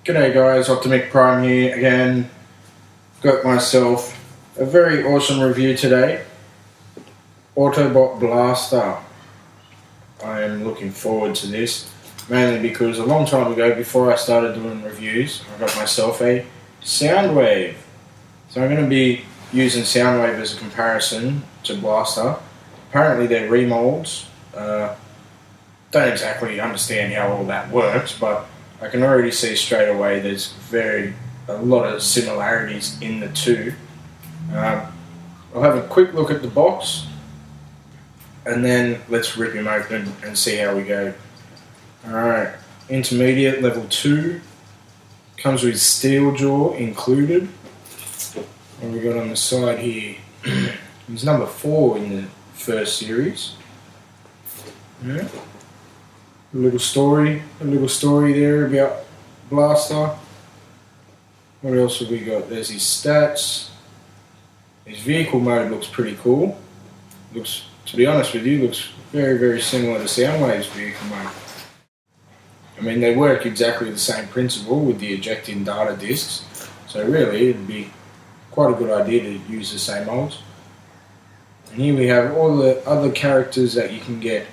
G'day guys, Optimic Prime here again. Got myself a very awesome review today. Autobot BLASTER. I am looking forward to this, mainly because a long time ago, before I started doing reviews, I got myself a Soundwave. So I'm going to be using Soundwave as a comparison to Blaster. Apparently they're remolds. Don't exactly understand how all that works, but I can already see straight away there's a lot of similarities in the two. I'll have a quick look at the box and then let's rip him open and see how we go. Alright, intermediate level 2, comes with steel jaw included. What we got on the side here? He's number 4 in the first series. Yeah. A little story there about Blaster. What else have we got? There's his stats. His vehicle mode looks pretty cool. Looks, to be honest with you, looks very, very similar to Soundwave's vehicle mode. I mean, they work exactly the same principle with the ejecting data discs, so really it'd be quite a good idea to use the same molds. And here we have all the other characters that you can get.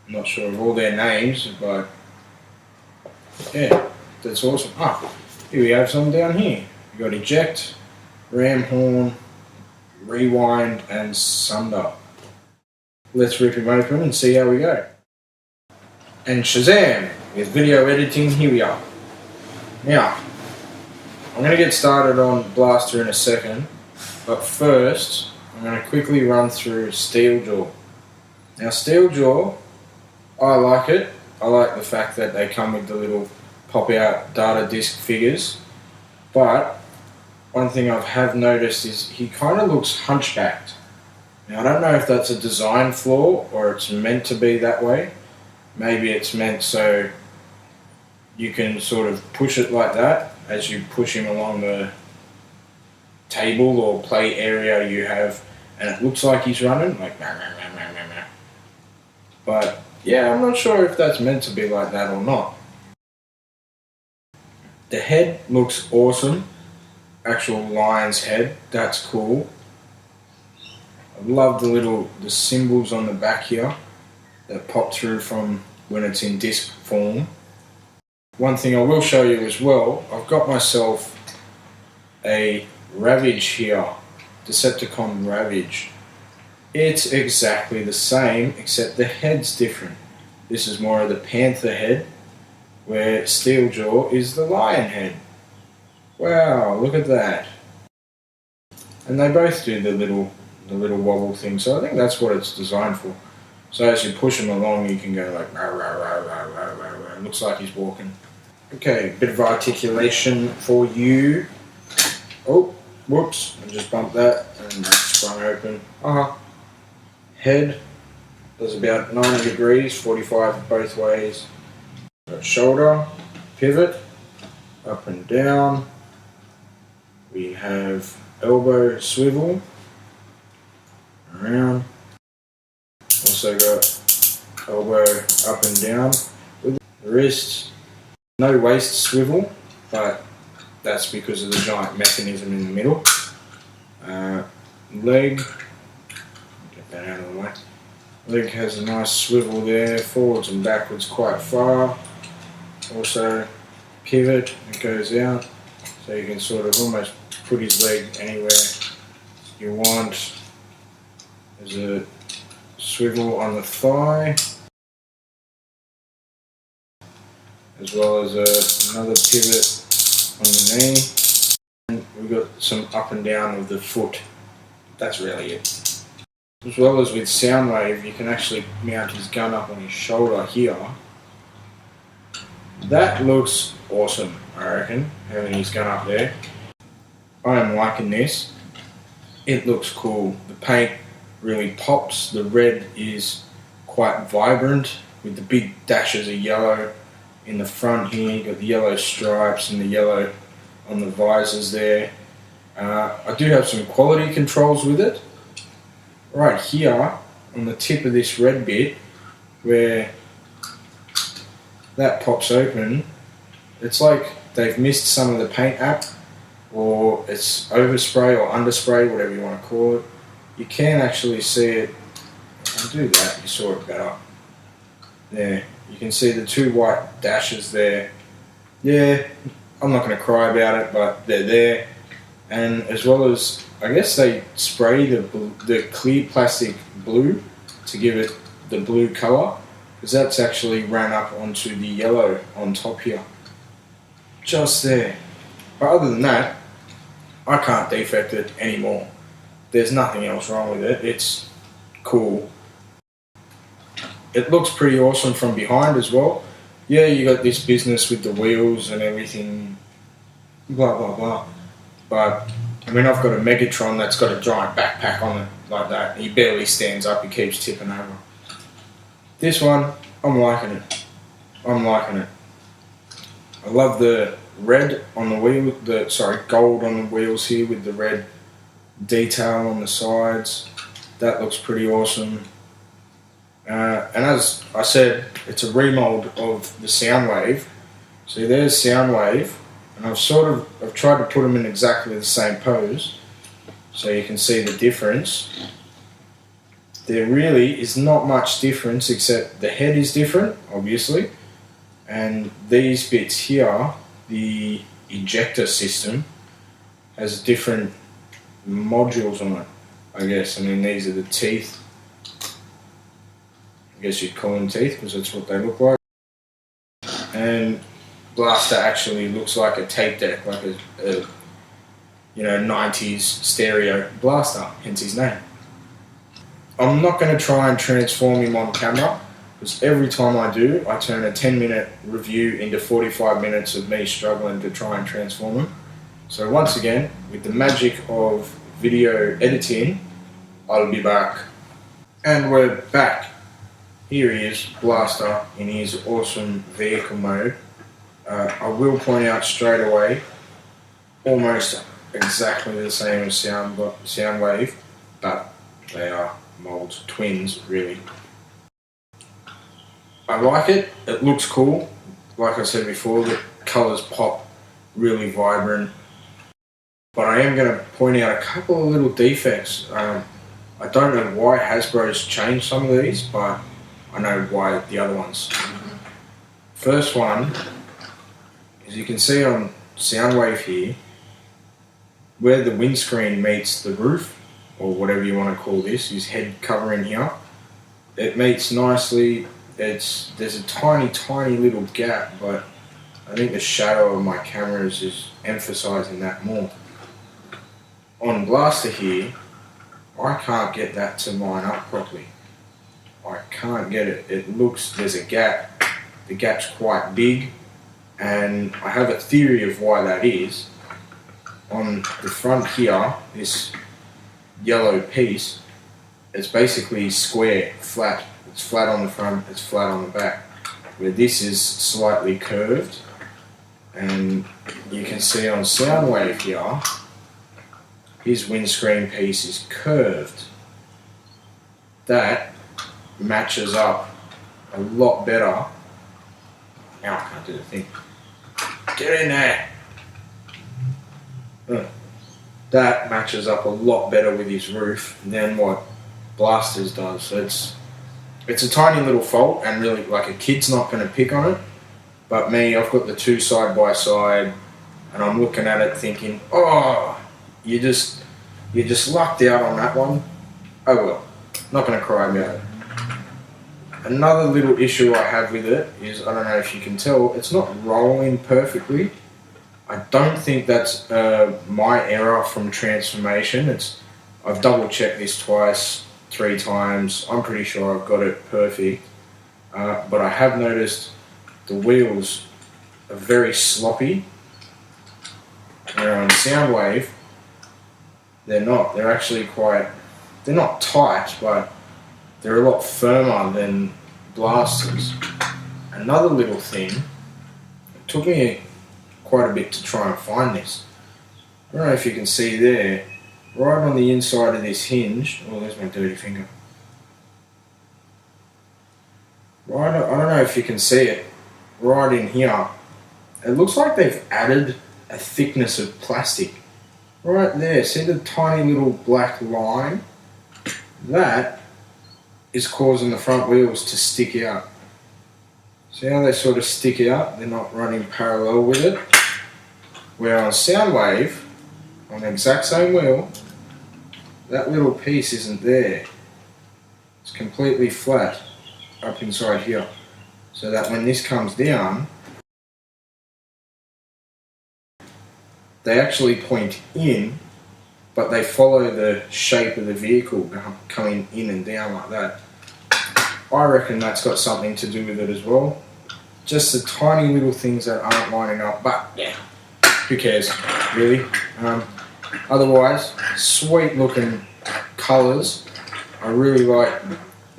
I'm not sure of all their names, but yeah, that's awesome. Here we have some down here. We've got eject, ram horn, rewind, and sunder. Let's rip him open and see how we go. And Shazam! With video editing, here we are. Now, I'm going to get started on Blaster in a second, but first, I'm going to quickly run through Steel Jaw. Now, Steel Jaw, I like it. I like the fact that they come with the little pop-out data disc figures, but one thing I have noticed is he kind of looks hunchbacked. Now, I don't know if that's a design flaw or it's meant to be that way. Maybe it's meant so you can sort of push it like that as you push him along the table or play area you have, and it looks like he's running, like but yeah, I'm not sure if that's meant to be like that or not. The head looks awesome. Actual lion's head, that's cool. I love the symbols on the back here that pop through from when it's in disc form. One thing I will show you as well, I've got myself a Ravage here, Decepticon Ravage. It's exactly the same, except the head's different. This is more of the panther head, where Steel Jaw is the lion head. Wow, look at that. And they both do the little wobble thing, so I think that's what it's designed for. So as you push him along, you can go like rah, rah, rah, rah, rah, rah, rah. It looks like he's walking. Okay, a bit of articulation for you. Oh, whoops, I just bumped that and that sprung open. Head does about 90 degrees, 45 both ways. Got shoulder, pivot, up and down. We have elbow swivel, around. Also got elbow up and down with the wrist. No waist swivel, but that's because of the giant mechanism in the middle. Leg, get that out of the way. Leg has a nice swivel there, forwards and backwards quite far. Also pivot, it goes out, so you can sort of almost put his leg anywhere you want. There's a swivel on the thigh, as well as another pivot on the knee. And we've got some up and down of the foot. That's really it. As well as with Soundwave, you can actually mount his gun up on his shoulder here. That looks awesome, I reckon, having his gun up there. I am liking this. It looks cool. The paint really pops. The red is quite vibrant with the big dashes of yellow in the front here. You've got the yellow stripes and the yellow on the visors there. I do have some quality controls with it. Right here on the tip of this red bit where that pops open, it's like they've missed some of the paint app, or it's overspray or underspray, whatever you want to call it. You can actually see it. I'll do that, you saw it better. There, you can see the two white dashes there. Yeah, I'm not going to cry about it, but they're there. And as well as, I guess they spray the clear plastic blue to give it the blue colour, because that's actually ran up onto the yellow on top here. Just there. But other than that, I can't defect it anymore. There's nothing else wrong with it. It's cool. It looks pretty awesome from behind as well. Yeah, you got this business with the wheels and everything, blah blah blah. But I mean, I've got a Megatron that's got a giant backpack on it like that. He barely stands up. He keeps tipping over. This one, I'm liking it. I'm liking it. I love the red on the wheel. Gold on the wheels here with the red detail on the sides. That looks pretty awesome. And as I said, it's a remold of the Soundwave. So there's Soundwave, and I've tried to put them in exactly the same pose, so you can see the difference. There really is not much difference, except the head is different, obviously, and these bits here, the ejector system, has different modules on it, I guess. I mean, these are the teeth. I guess you'd call them teeth because that's what they look like. And Blaster actually looks like a tape deck, like a 90s stereo blaster, hence his name. I'm not going to try and transform him on camera, because every time I do, I turn a 10-minute review into 45 minutes of me struggling to try and transform him. So once again, with the magic of video editing, I'll be back. And we're back. Here he is, Blaster, in his awesome vehicle mode. I will point out straight away, almost exactly the same as Soundwave, but they are mold twins, really. I like it. It looks cool. Like I said before, the colours pop really vibrant. But I am going to point out a couple of little defects. I don't know why Hasbro's changed some of these, but I know why the other ones. First one, as you can see on Soundwave here, where the windscreen meets the roof, or whatever you want to call this, his head covering here, it meets nicely. There's a tiny little gap, but I think the shadow of my camera is just emphasising that more. On Blaster here, I can't get that to line up properly. I can't get it. It looks, there's a gap. The gap's quite big, and I have a theory of why that is. On the front here, this yellow piece, it's basically square, flat. It's flat on the front, it's flat on the back. Where this is slightly curved, and you can see on Soundwave here, his windscreen piece is curved. That matches up a lot better. Now I can't do the thing. Get in there! That matches up a lot better with his roof than what Blaster's does. So it's a tiny little fault, and really, like, a kid's not going to pick on it. But me, I've got the two side by side, and I'm looking at it thinking, oh, you just lucked out on that one. Oh well, not going to cry about it. Another little issue I have with it is, I don't know if you can tell, it's not rolling perfectly. I don't think that's my error from transformation. I've double checked this twice, 3 times. I'm pretty sure I've got it perfect. But I have noticed the wheels are very sloppy. Where on Soundwave, they're not. They're actually they're not tight, but they're a lot firmer than Blaster's. Another little thing, it took me quite a bit to try and find this. I don't know if you can see there, right on the inside of this hinge, oh, there's my dirty finger. Right, I don't know if you can see it, right in here, It looks like they've added a thickness of plastic right there. See the tiny little black line? That is causing the front wheels to stick out. See how they sort of stick out? They're not running parallel with it. Where on Soundwave, on the exact same wheel, that little piece isn't there. It's completely flat up inside here. So that when this comes down, they actually point in, but they follow the shape of the vehicle coming in and down like that. I reckon that's got something to do with it as well. Just the tiny little things that aren't lining up, but yeah, who cares, really? Otherwise, sweet looking colours. I really like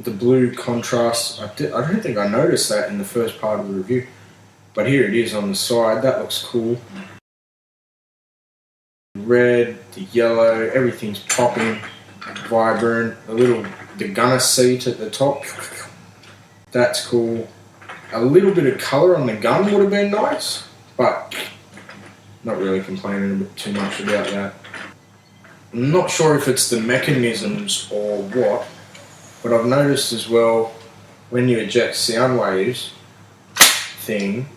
the blue contrast. I don't think I noticed that in the first part of the review, but here it is on the side. That looks cool. Red, the yellow, everything's popping, vibrant. The gunner seat at the top, that's cool. A little bit of colour on the gun would have been nice, but not really complaining too much about that. I'm not sure if it's the mechanisms or what, but I've noticed as well when you eject Soundwave's thing,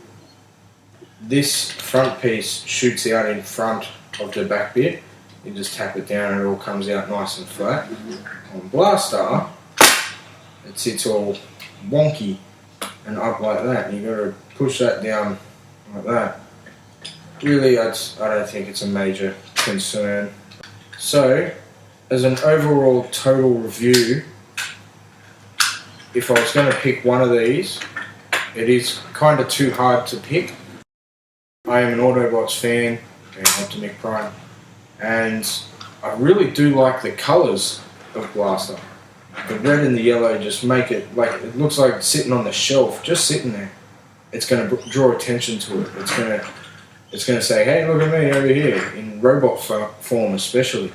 this front piece shoots out in front of the back bit. You just tap it down and it all comes out nice and flat. On Blaster, it sits all wonky and up like that, and you've got to push that down like that. Really, I don't think it's a major concern. So, as an overall total review, if I was going to pick one of these, it is kind of too hard to pick. I am an Autobots fan, and Optimus Prime, and I really do like the colours of Blaster. The red and the yellow just make it like it looks like it's sitting on the shelf, just sitting there. It's going to draw attention to it. It's going to say, "Hey, look at me over here," in robot form, especially.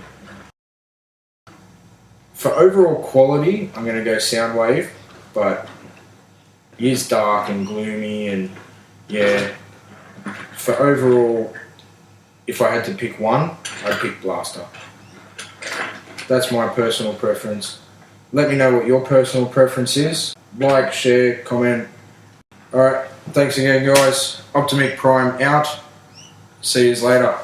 For overall quality, I'm going to go Soundwave, but it is dark and gloomy, and yeah. For overall, if I had to pick one, I'd pick Blaster. That's my personal preference. Let me know what your personal preference is. Like, share, comment. Alright, thanks again guys. Optimus Prime out. See you later.